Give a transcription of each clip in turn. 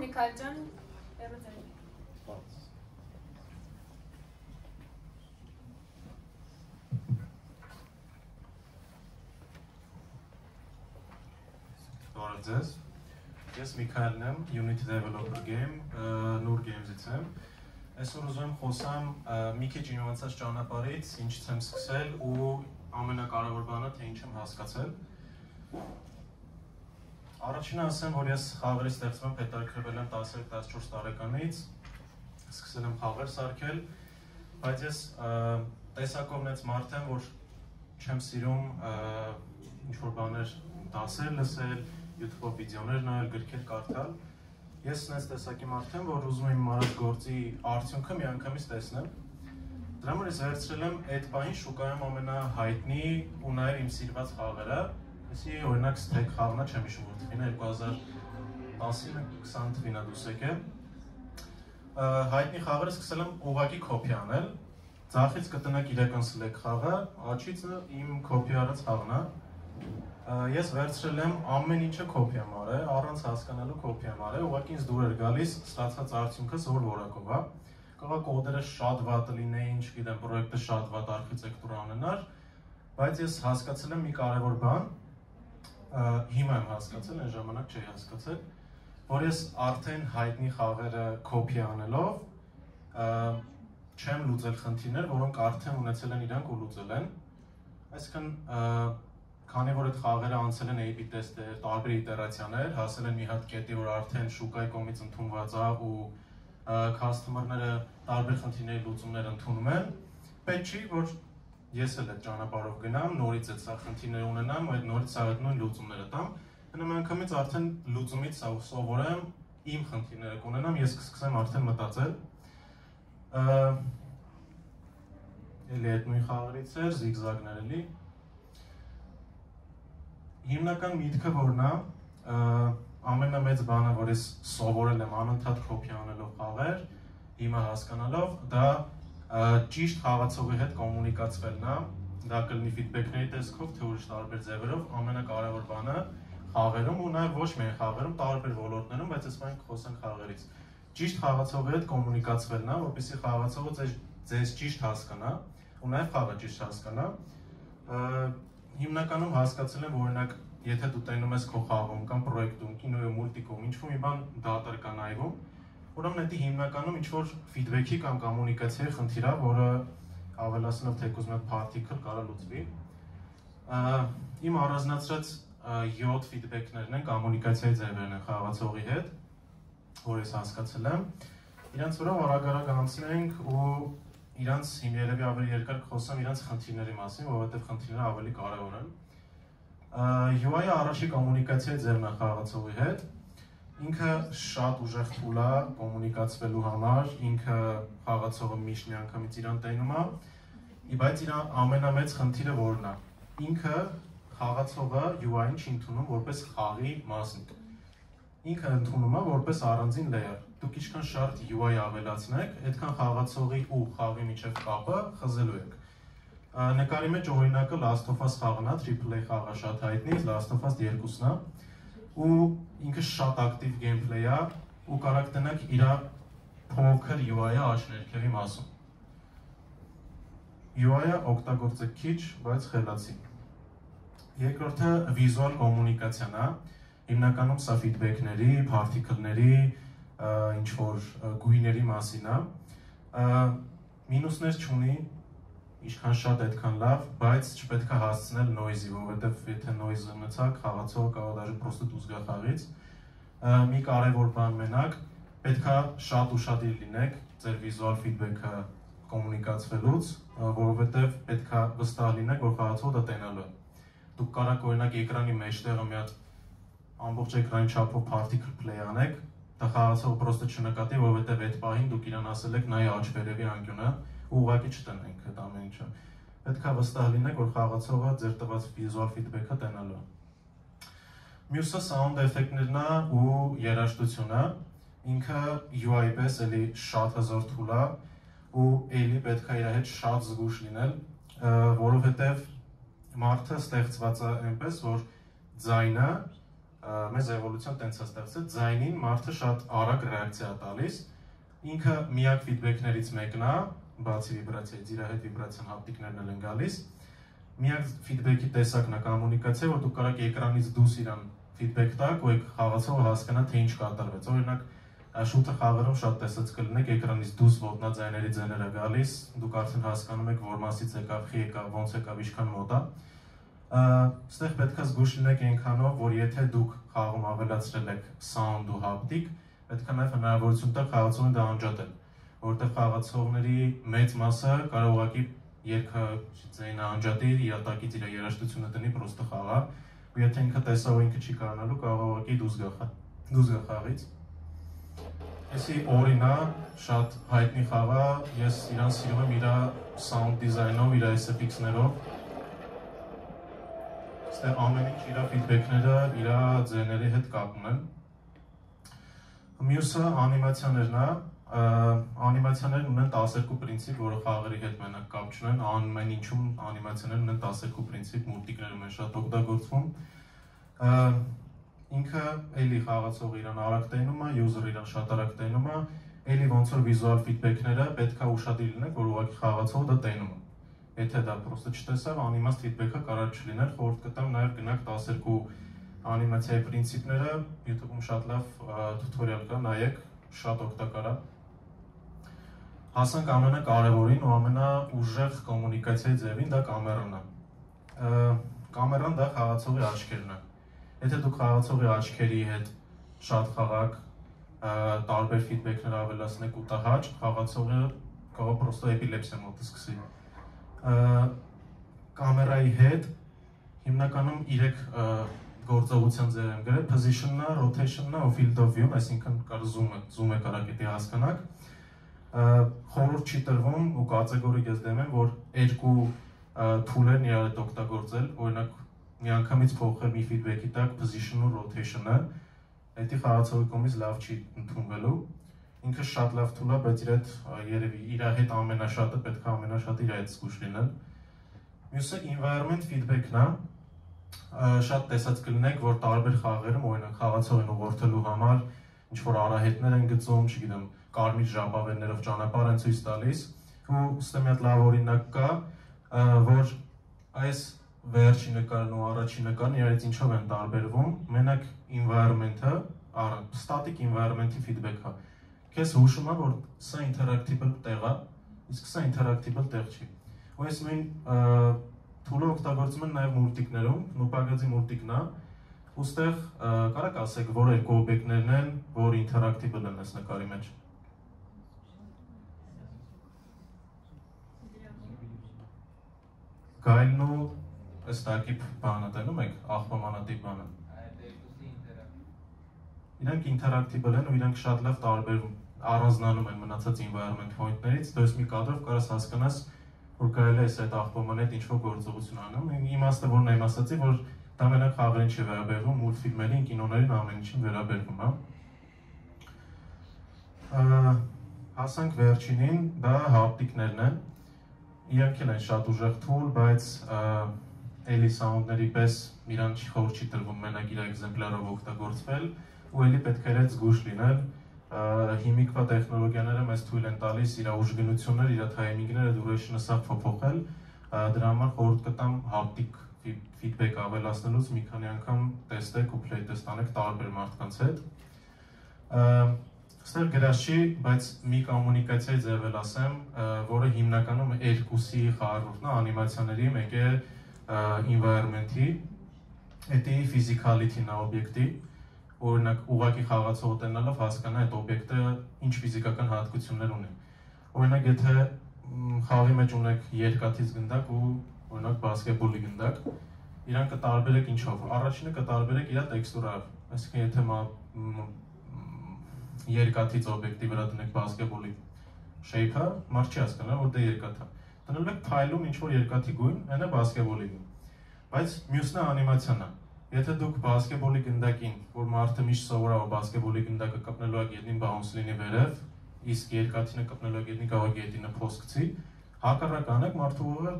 Միքայել ջան, երբեք։ Բարև ձեզ։ Ես Միքայելն եմ, Unity Developer Game, Nur Games-ից եմ։ Այսօր ուզում եմ խոսամ մի քիչ ինովացիա ճանապարհից, ինչից եմ սկսել ու ամենակարևոր բանը թե ինչ եմ հասկացել։ Առաջինը ասեմ, որ ես խաղերի ստեղծման հետաքրքրվել եմ 13-14 տարեկանից, սկսել եմ խաղեր սարքել, բայց ես տեսակով նենց մարդ եմ, որ չեմ սիրում ինչ-որ բաներ դասեր լսել, YouTube-ով վիդեոներ նայել, գրքեր կարդալ։ Ես նենց տեսակի մարդ եմ, որ ուզում եմ իմ արած գործի արդյունքը միանգամից տեսնեմ։ Դրա համար ես վերցրել եմ այդ պահին շուկայում ամենահայտնի ու նաև իմ սիրված խաղերը։ Այսի օրինակ Stake խաղն է, չեմ հիշում որ թվին է 2019-20 թվին է դուրս եկել։ Հայտնի խաղերը սկսել եմ ուղղակի կոպի անել։ Ձախից կտնեք իրական Slack խաղը, աչից իմ կոպի արած խաղն է։ Ես վերցրել եմ ամեն ինչը կոպի եմ արել, առանց հասկանալու կոպի եմ արել, ուղղակի ինձ դուր էր գալիս ստացած արդյունքը զոր որակով է։ Կարող է կոդերը շատ վատ լինեին, չգիտեմ, պրոյեկտը շատ վատ արխիտեկտուրա ունենար, բայց ես հասկացել եմ մի կարևոր բան, հիմա եմ հասկացել, այն ժամանակ չէի հասկացել, որ ես արդեն հայտնի խաղերը կոպի անելով չեմ լուծել խնդիրներ, որոնք արդեն ունեցել են իրանք ու լուծել են։ Այսինքն քանի որ այդ խաղերը անցել են A/B տեստեր, տարբեր իտերացիաներ, հասել են մի հատ կետի, որ արդեն շուկայի կողմից ընդունված է ու customer-ները տարբեր խնդիրների լուծումներ ընդունում են, պետք չի, որ ես էլ այդ ճանապարհով գնամ, նորից այդ սա խնդիրներ ունենամ, այդ նորից սա այդ նույն լուծումները տամ, միանգամից արդեն լուծումից սովորեմ, իմ խնդիրները կունենամ, ես կսկսեմ արդեն մտածել։ Էլի այդ նույն խաղերից էր, զիգզագներ էլի։ Հիմնական միտքը որն է, ամենամեծ բանը, որ ես սովորել եմ անընդհատ կոպի անելով խաղեր, հիմա հասկանալով, դա ճիշտ խաղացողի հետ կոմունիկացվելն է, դա կլինի ֆիդբեքների տեսքով, թե ուրիշ տարբեր ձևերով, ամենակարևոր բանը խաղերում ու նաև ոչ միայն խաղերում, տարբեր ոլորտներում, բայց ես մենք խոսենք խաղերից։ Ճիշտ խաղացողի հետ կոմունիկացվելն է, որպեսզի խաղացողը ձեզ ճիշտ հասկանա ու նաև խաղը ճիշտ հասկանա։ Հիմնականում հասկացել եմ, որ օրինակ, եթե դու տենում ես քո խաղում կամ պրոյեկտում, կինոյում, մուլտիկում, ինչ-որ մի բան դատար կա նայվում, ուրեմն դա հիմնականում ինչ-որ ֆիդբեքի կամ կոմունիկացիայի խնդիր է, որը ավելացնելով թեկուզ մի հատ particle կարա լուծվի։ Իմ առանձնացրած 7 ֆիդբեքներն են, կոմունիկացիայի ձևերն են խաղացողի հետ, որ ես հասկացել եմ։ Իրանց վրա արագ անցնենք ու իրանց հիմա երևի ավելի երկար կխոսեմ իրանց խնդիրների մասին, որովհետև խնդիրները ավելի կարևոր են։ UI-ը առաջի կոմունիկացիայի ձևն է խաղացողի հետ։ Ինքը շատ ուժեղ tool է կոմունիկացվելու համար, ինքը խաղացողը միշտ միանգամից իրան տենում է, բայց իր ամենամեծ խնդիրը որն է։ Ինքը խաղացողը UI-ին չի ընդունում որպես խաղի մասնիկ։ Ինքը ընդունում է որպես առանձին layer։ Դուք ինչքան շատ UI ավելացնեք, այդքան խաղացողի ու խաղի միջև կապը խզելու եք։ Նկարի մեջ օրինակը Last of Us խաղն է, AAA խաղը շատ հայտնի, Last of Us 2-ն է, ու ինքը շատ ակտիվ gameplay է, ու կարաք տնեք իր փոքր UI-ը աջ ներքևի մասում։ UI-ը օգտագործեք քիչ, բայց խելացի։ Երկրորդը վիզուալ կոմունիկացիան է, հիմնականում սա ֆիդբեքների, particle-ների, ինչ-որ գույների մասին է, մինուսներ չունի, ինչքան շատ այդքան լավ, բայց չպետք է հասցնել noise-ի, որովհետև եթե noise-ը մնացակ, խաղացողը կարող դաժե պրոստը դուրս գա խաղից։ Մի կարևոր բան մենակ, պետք է շատ ուշադիր լինեք ձեր վիզուալ ֆիդբեքը կոմունիկացվելուց, որովհետև պետք է վստահ լինեք, որ խաղացողը դա տենալու է։ Դուք կարող օրինակ էկրանի մեջտեղը մի հատ ամբողջ էկրանի չափով particle play անեք, դա խաղացողը պրոստը չնկատի, որովհետև այդ պահին դուք իրան ասել եք նայ աջ վերևի անկյունը ու ուղղակի չտնենք այդ ամեն ինչը։ Պետք է վստահ լինեք, որ խաղացողը ձեր տված վիզուալ ֆիդբեքը տենալու է։ Մյուսը sound էֆեկտներն է ու երաժշտությունը, ինքը UI պես էլի շատ հզոր tool է ու էլի պետք է իր հետ շատ զգուշ լինել, որովհետև մարդը ստեղծված է այնպես, որ ձայնը մեզ էվոլյուցիան տենց է ստեղծել, ձայնին մարդը շատ արագ ռեակցիա տալիս, ինքը միակ ֆիդբեքներից մեկն է, բացի վիբրացիայից, իր հետ վիբրացիան հապտիկներն են գալիս, միակ ֆիդբեքի տեսակն է կոմունիկացիա, որ դուք կարաք էկրանից դուրս իրան ֆիդբեք տաք ու խաղացողը հասկանա, թե ինչ կատարվեց, օրինակ շուտը խաղերում շատ տեսած կլինեք, էկրանից դուրս ոտնաձայների ձայները գալիս, դուք արդեն հասկանում եք, որ մասից եկավ, խի եկավ, ոնց եկավ, ինչքան մոտ է։ Ստեղ պետք է զգույշ լինեք այնքանով, որ եթե դուք խաղում ավելացրել եք sound ու haptic, պետք է նաև հնարավորություն տալ խաղացողին դա անջատել, որովհետև խաղացողների մեծ մասը կարող ուղղակի երգը ձայնը անջատի, իր տակից իր երաժշտությունը դնի, պրոստը խաղա, ու եթե ինքը տեսավ, ինքը չի կարողանալու, կարող ուղղակի դուրս գա խաղից։ Էսի օրինա շատ հայտնի խաղա, ես իրան սիրում եմ իր sound design-ով, իր SFX-ներով։ Ստեղ ամեն ինչ իր ֆիդբեքները, իր ձայների հետ կապ ունեն։ Մյուսը անիմացիաներն է, անիմացիաներն ունեն 12 պրինցիպ, որը խաղերի հետ մենակ կապ չունեն, ամեն ինչում անիմացիաներն ունեն 12 պրինցիպ, մուլտիկներում են շատ օգտագործվում։ Ինքը էլի խաղացողը իրան արագ տենում է, user-ը իրան շատ արագ տենում է, էլի ոնց որ վիզուալ ֆիդբեքները պետք է ուշադիր լինեք, որ ուղղակի խաղացողը դա տենում է։ Եթե դա պրոստը չտեսավ, անիմաստ ֆիդբեքը կարող չլիներ, խորհուրդ կտամ նաև գնաք 12 անիմացիայի պրինցիպները, YouTube-ում շատ լավ տուտորիալ կա, նայեք, շատ օգտակար է։ Հասանք ամենակարևորին ու ամենաուժեղ կոմունիկացիայի ձևին, դա կամերան է։ Կամերան դա խաղացողի աչքերն է։ Եթե դուք խաղացողի աչքերի հետ շատ խաղաք, տարբեր ֆիդբեքներ ավելացնեք ու տհաճ, խաղացողը կարող պրոստը էպիլեպսիա մոտը սկսի։ Կամերայի հետ հիմնականում 3 գործողության ձև եմ գրել, position-ը, rotation-ը ու field of view-ն, այսինքն կար zoom-ը կարաք եթե հասկանաք։ Խորհուրդ չի տրվում ու կատեգորիկ ես դեմ եմ, որ երկու tool-երն իրար հետ օգտագործել, օրինակ միանգամից փոխել մի ֆիդբեքի տակ position-ը, rotation-ը, դա խաղացողի կողմից լավ չի ընդունվելու։ Ինքը շատ լավ tool է, բայց երևի իր հետ ամենաշատը պետք է ամենաշատը իր հետ զգույշ լինել։ Մյուսը environment feedback-ն է։ Շատ տեսած կլինեք, որ տարբեր խաղերում, օրինակ խաղացողին ուղղորդելու համար ինչ որ արահետներ են գծում, չգիտեմ, կարմիր ժապավեններով ճանապարհ են ցույց տալիս, ու ստե մի հատ լավ օրինակ կա, որ այս վերջի նկարն ու առաջի նկարն իրարից ինչով են տարբերվում, մենակ environment-ը, static environment-ի feedback-ը։ Քեզ հուշում է, որ սա interactable տեղ է, իսկ սա interactable տեղ չի։ Ու այս նույն tool-ը օգտագործում են նաև մուլտիկներում, նուպագածի մուլտիկն է, ու ստեղ կարաք ասեք, որ երկու օբյեկտներն են, որ interactable են այս նկարի մեջ։ Գայլն ու այս տակիպ բանը տենում եք, աղբամանատիպ բանը։ Իրանք interactable են ու իրանք շատ լավ տարբերվում, առանձնանում են մնացած environment point-ներից, դու ես մի կադրով կարաս հասկանաս, որ կարելի է այդ աղբոման հետ ինչ-որ գործողություն անում։ Իմաստը որն եմ ասացի, որ դա մենակ խաղերին չի վերաբերվում, մուլտֆիլմերին, կինոներին ամեն ինչին վերաբերվում է։ Հասանք վերջինին, դա հապտիկներն են։ Իրանք էլ են շատ ուժեղ tool, բայց էլի sound-ների պես իրան խորհուրդ չի տրվում մենակ իր էքզեմպլարով օգտագործվել, ու էլի պետք է իրենց զգույշ լինել։ Հիմիկվա տեխնոլոգիաները մեզ թույլ են տալիս իր ուժգնությունները, իր թայմինգները, duration-ը սա փոփոխել, դրա համար խորհուրդ կտամ haptic feedback ավելացնելուց մի քանի անգամ տեստեք ու play test անեք տարբեր մարդկանց հետ։ Ստեղ գրած չի, բայց մի կոմունիկացիայի ձև էլ ասեմ, որը հիմնականում երկուսի խառնուրդն է, անիմացիաների, մեկ է environment-ի, դա physicality-ն է օբյեկտի, օրինակ ուղղակի խաղացողը տենալով հասկանա այդ օբյեկտը ինչ ֆիզիկական հատկություններ ունի։ Օրինակ եթե խաղի մեջ ունեք երկաթից գնդակ ու օրինակ բասկետբոլի գնդակ, իրանք կտարբերեք ինչով։ Առաջինը կտարբերեք իր տեքստուրայով, այսինքն եթե երկաթից օբյեկտի վրա դնեք բասկետբոլի shape-ը, մարդ չի հասկանա, որ դա երկաթ է։ Դնելու եք փայլում ինչ-որ երկաթի գույն, այն է բասկետբոլի գույն։ Բայց մյուսն է անիմացիան է։ Եթե դուք բասկետբոլի գնդակին, որ մարդը միշտ սովորավ է բասկետբոլի գնդակը կպնելու է գետնին bounce լինի վերև, իսկ երկաթինը կպնելու է գետնին կարող է գետնինը փոս գցի, հակառակ անեք մարդու ուղղը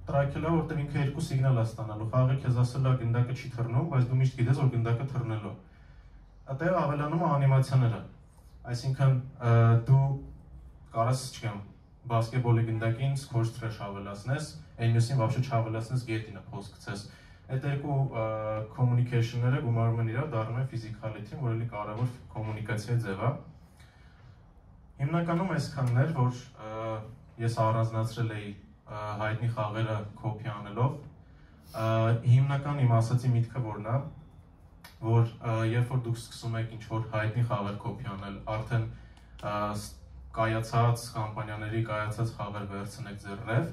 տրակել է, որտեղ ինքը երկու սիգնալ է ստանալու։ Խաղը քեզ ասել է գնդակը չի թռնում, բայց դու միշտ գիտես, որ գնդակը թռնելու։ Այդտեղ ավելանում է անիմացիաները։ Այսինքն դու կարաս, չգիտեմ, բասկետբոլի գնդակին score trash ավելացնես, այն մյուսին вообще չավելացնես գետինը post գցես։ Այդ երկու communication-ները գումարում են իրար, դառնում են physicality, որ էլի կարևոր կոմունիկացիայի ձև է։ Հիմնականում այսքանն էր, որ ես առանձնացրել էի հայտնի խաղերը copy անելով։ Հիմնական իմ ասացի միտքը որն է, որ երբ որ դուք սկսում եք ինչ-որ հայտնի խաղեր copy անել, արդեն կայացած կամպանիաների կայացած խաղեր վերցնեք ձեր ռեվ,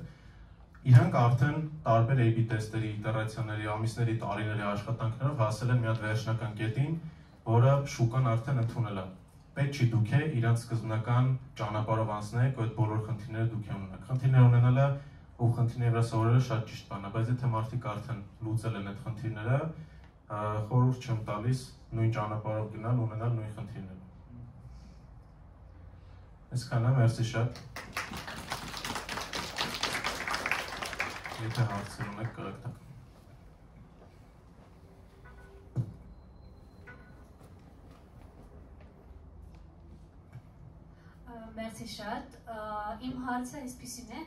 իրանք արդեն տարբեր A/B տեստերի, իտերացիաների, ամիսների, տարիների աշխատանքներով հասել են մի հատ վերջնական կետին, որը շուկան արդեն ընդունել է։ Պետք չի դուք իրանց սկզբնական ճանապարհով անցնեք, այդ բոլոր խնդիրները դուք ունենաք։ Խնդիրներ ունենալը ու խնդիրների վրա սովորելը շատ ճիշտ բան է, բայց եթե մարդիկ արդեն լուծել են այդ խնդիրները, խորհուրդ չեմ տալիս նույն ճանապարհով գնալ, ունենալ նույն խնդիրները։ Այսքանը, մերսի շատ։ Եթե հարցեր ունեք, կարեք տաք։ Մերսի շատ, իմ հարցը այսպիսին է,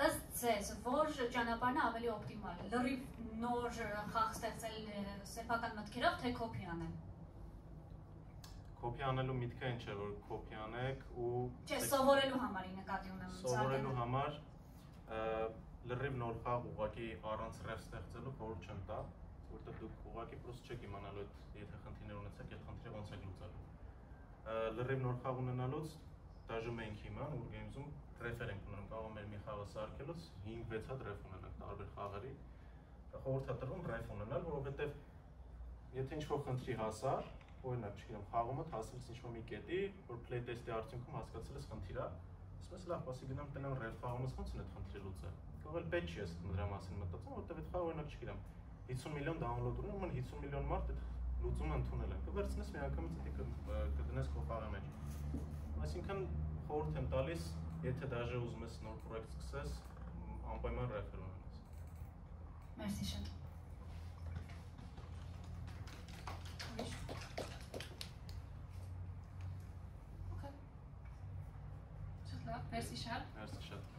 ըստ ձեզ, որ ճանապարհն ավելի օպտիմալ է, լրիվ նոր խաղ ստեղծել սեփական մտքերով, թե copy անել։ Copy անելու միտքը ինչ է, որ copy անեք ու Չէ, սովորելու համար նկատի ունեմ։ Սովորելու համար լրիվ նոր խաղ ուղղակի առանց ռեվ ստեղծելու խորհուրդ չեմ տա, որտեղ դուք ուղղակի պրոստը չեք իմանալու, եթե խնդիրներ ունեցեք, այդ խնդիրը ոնց եք լուծելու։ Լրիվ նոր խաղ ունենալուց դաժում ենք հիմա ու գեյմզում ռեֆեր ենք ունենում, կարող մեր մի խաղը սարքելուց 5-6 հատ ռեֆ ունենանք տարբեր խաղերի։ Խորհուրդ է տրվում ռեֆ ունենալ, որովհետև եթե ինչ-որ խնդրի հասար, օրինակ, չգիտեմ, խաղումդ հասել ինչ-որ մի կետի, որ play test-ի արդյունքում հասկացել ես խնդիրը, ասում ես լավ, ասի գնամ տնեմ ռեֆ խաղումս ոնց են այդ խնդիրը լուծել։ Կարող պետք չի ես դրա մասին մտածում, որովհետև այդ խաղը օրինակ չգիտեմ, 50 միլիոն download ունի, ուրեմն 50 միլիոն մարդ այդ լուծումը ընդունել է։ Կվերցնես մի անգամից դեպի կդնես քո խաղի մեջ։ Այսինքն խորհուրդ եմ տալիս, եթե դաժե ուզում ես նոր պրոյեկտ սկսես, անպայման ռեֆեր ունենաս։ Մերսի շատ։ Okay. Շատ լավ, մերսի շատ։ Մերսի շատ։